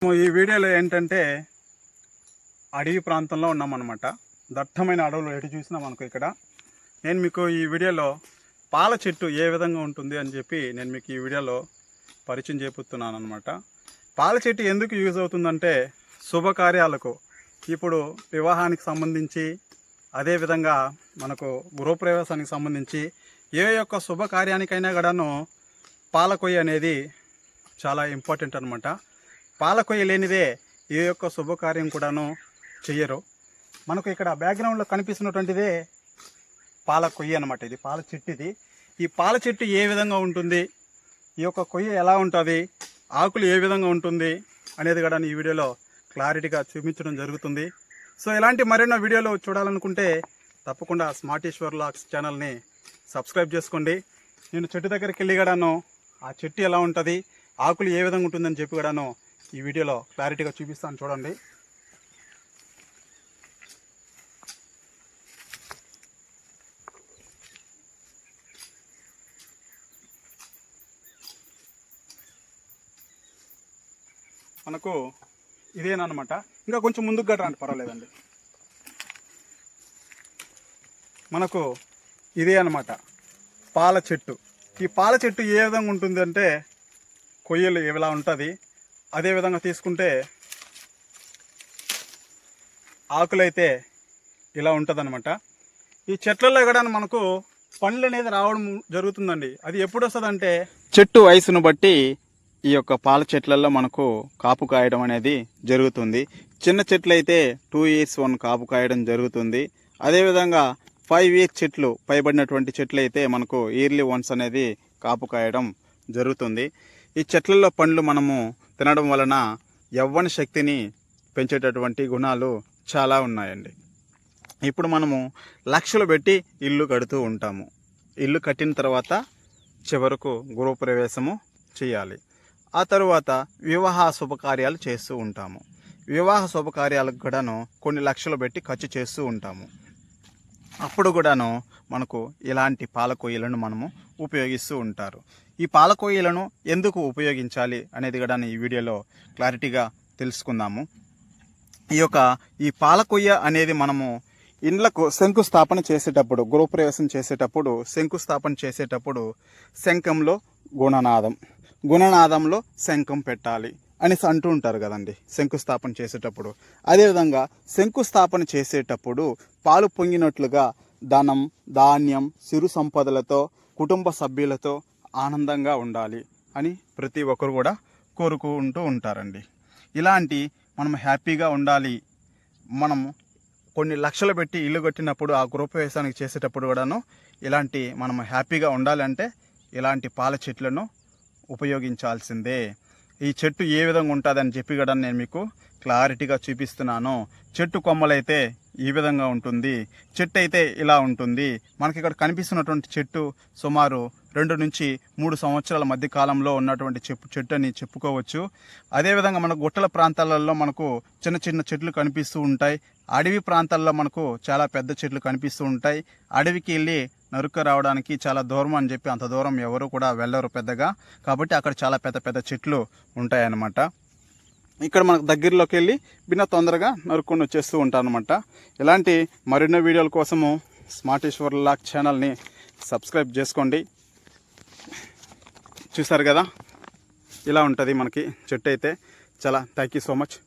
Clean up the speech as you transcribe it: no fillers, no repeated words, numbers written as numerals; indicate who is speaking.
Speaker 1: ఈ వీడియోలో ఏంటంటే అడవి ప్రాంతంలో ఉన్నామన్నమాట. దట్టమైన అడవులు ఎటు చూసినా మనకు ఇక్కడ. నేను మీకు ఈ వీడియోలో పాల చెట్టు ఏ విధంగా ఉంటుంది అని చెప్పి నేను మీకు ఈ వీడియోలో పరిచయం చేపుతున్నాను అనమాట. పాల చెట్టు ఎందుకు యూజ్ అవుతుందంటే శుభకార్యాలకు, ఇప్పుడు వివాహానికి సంబంధించి, అదేవిధంగా మనకు గృహప్రవేశానికి సంబంధించి ఏ యొక్క శుభకార్యానికైనా కూడాను పాల కొయ్య అనేది చాలా ఇంపార్టెంట్ అనమాట. పాల కొయ్య లేనిదే ఏ యొక్క శుభకార్యం కూడాను చెయ్యరు. మనకు ఇక్కడ బ్యాక్గ్రౌండ్లో కనిపిస్తున్నటువంటిదే పాల కొయ్య అనమాట. ఇది పాల చెట్టు. ఇది ఈ పాల చెట్టు ఏ విధంగా ఉంటుంది, ఈ యొక్క కొయ్య ఎలా ఉంటుంది, ఆకులు ఏ విధంగా ఉంటుంది అనేది కూడా ఈ వీడియోలో క్లారిటీగా చూపించడం జరుగుతుంది. సో ఇలాంటి మరెన్నో వీడియోలు చూడాలనుకుంటే తప్పకుండా స్మార్టీశ్వర్ వ్లాగ్స్ ఛానల్ని సబ్స్క్రైబ్ చేసుకోండి. నేను చెట్టు దగ్గరికి వెళ్ళి కూడాను ఆ చెట్టు ఎలా ఉంటుంది, ఆకులు ఏ విధంగా ఉంటుందని చెప్పి కూడాను ఈ వీడియోలో క్లారిటీగా చూపిస్తాను, చూడండి. మనకు ఇదేనమాట. ఇంకా కొంచెం ముందుకు గట్రా అంటే పర్వాలేదండి. మనకు ఇదే అనమాట పాల చెట్టు. ఈ పాల చెట్టు ఏ విధంగా ఉంటుంది అంటే కొయ్యలు ఇలా ఉంటుంది. అదేవిధంగా తీసుకుంటే ఆకులైతే ఇలా ఉంటుందన్నమాట. ఈ చెట్లలో కూడా మనకు పండ్లు అనేది రావడం జరుగుతుందండి. అది ఎప్పుడు వస్తుందంటే చెట్టు వయసును బట్టి ఈ యొక్క పాల చెట్లలో మనకు కాపు కాయడం అనేది జరుగుతుంది. చిన్న చెట్లు అయితే 2 years 1 కాపు కాయడం జరుగుతుంది. అదేవిధంగా 5 years చెట్లు పైబడినటువంటి చెట్లు అయితే మనకు ఇయర్లీ వన్స్ అనేది కాపు కాయడం జరుగుతుంది. ఈ చెట్లలో పండ్లు మనము తినడం వలన యవ్వన శక్తిని పెంచేటటువంటి గుణాలు చాలా ఉన్నాయండి. ఇప్పుడు మనము లక్షలు పెట్టి ఇల్లు కడుతూ ఉంటాము. ఇల్లు కట్టిన తర్వాత చివరకు గృహప్రవేశము చేయాలి. ఆ తరువాత వివాహ శుభకార్యాలు చేస్తూ ఉంటాము. వివాహ శుభకార్యాలకు కూడాను కొన్ని లక్షలు పెట్టి ఖర్చు చేస్తూ ఉంటాము. అప్పుడు కూడాను మనకు ఇలాంటి పాల కొయ్యలను మనము ఉపయోగిస్తూ ఉంటారు. ఈ పాల కొయ్యలను ఎందుకు ఉపయోగించాలి అనేది కూడా ఈ వీడియోలో క్లారిటీగా తెలుసుకుందాము. ఈ పాల కొయ్య అనేది మనము ఇండ్లకు శంకుస్థాపన చేసేటప్పుడు, గృహప్రవేశం చేసేటప్పుడు, శంకుస్థాపన చేసేటప్పుడు శంఖంలో గుణనాదంలో శంఖం పెట్టాలి అనేసి అంటూ ఉంటారు కదండి శంకుస్థాపన చేసేటప్పుడు. అదేవిధంగా శంకుస్థాపన చేసేటప్పుడు పాలు పొంగినట్లుగా ధనం, ధాన్యం, సిరు సంపదలతో కుటుంబ సభ్యులతో ఆనందంగా ఉండాలి అని ప్రతి ఒక్కరు కూడా కోరుకుంటూ ఉంటారండి. ఇలాంటి మనం హ్యాపీగా ఉండాలి, మనము కొన్ని లక్షలు పెట్టి ఇల్లు కట్టినప్పుడు ఆ గృహప్రవేశానికి చేసేటప్పుడు కూడాను ఇలాంటి మనం హ్యాపీగా ఉండాలంటే ఇలాంటి పాల చెట్లను ఉపయోగించాల్సిందే. ఈ చెట్టు ఏ విధంగా ఉంటుందని చెప్పి కూడా నేను మీకు క్లారిటీగా చూపిస్తున్నాను. చెట్టు కొమ్మలైతే ఈ విధంగా ఉంటుంది, చెట్టు అయితే ఇలా ఉంటుంది. మనకి ఇక్కడ కనిపిస్తున్నటువంటి చెట్టు సుమారు 2 నుంచి 3 సంవత్సరాల మధ్య కాలంలో ఉన్నటువంటి చెట్టు అని చెప్పుకోవచ్చు. అదేవిధంగా మన గుట్టల ప్రాంతాలలో మనకు చిన్న చిన్న చెట్లు కనిపిస్తూ ఉంటాయి. అడవి ప్రాంతాల్లో మనకు చాలా పెద్ద చెట్లు కనిపిస్తూ ఉంటాయి. అడవికి వెళ్ళి నరుక్క రావడానికి చాలా దూరం అని చెప్పి అంత దూరం ఎవరు కూడా వెళ్ళరు పెద్దగా. కాబట్టి అక్కడ చాలా పెద్ద పెద్ద చెట్లు ఉంటాయన్నమాట. ఇక్కడ మనకు దగ్గరలోకి వెళ్ళి బిన్న తొందరగా నరుక్కొని వచ్చేస్తూ ఉంటారనమాట. ఇలాంటి మరిన్నో వీడియోల కోసము స్మార్టీశ్వర్ వ్లాగ్స్ ఛానల్ని సబ్స్క్రైబ్ చేసుకోండి. చూసారు కదా ఇలా ఉంటుంది మనకి చెట్టు అయితే. చాలా థ్యాంక్ యూ సో మచ్.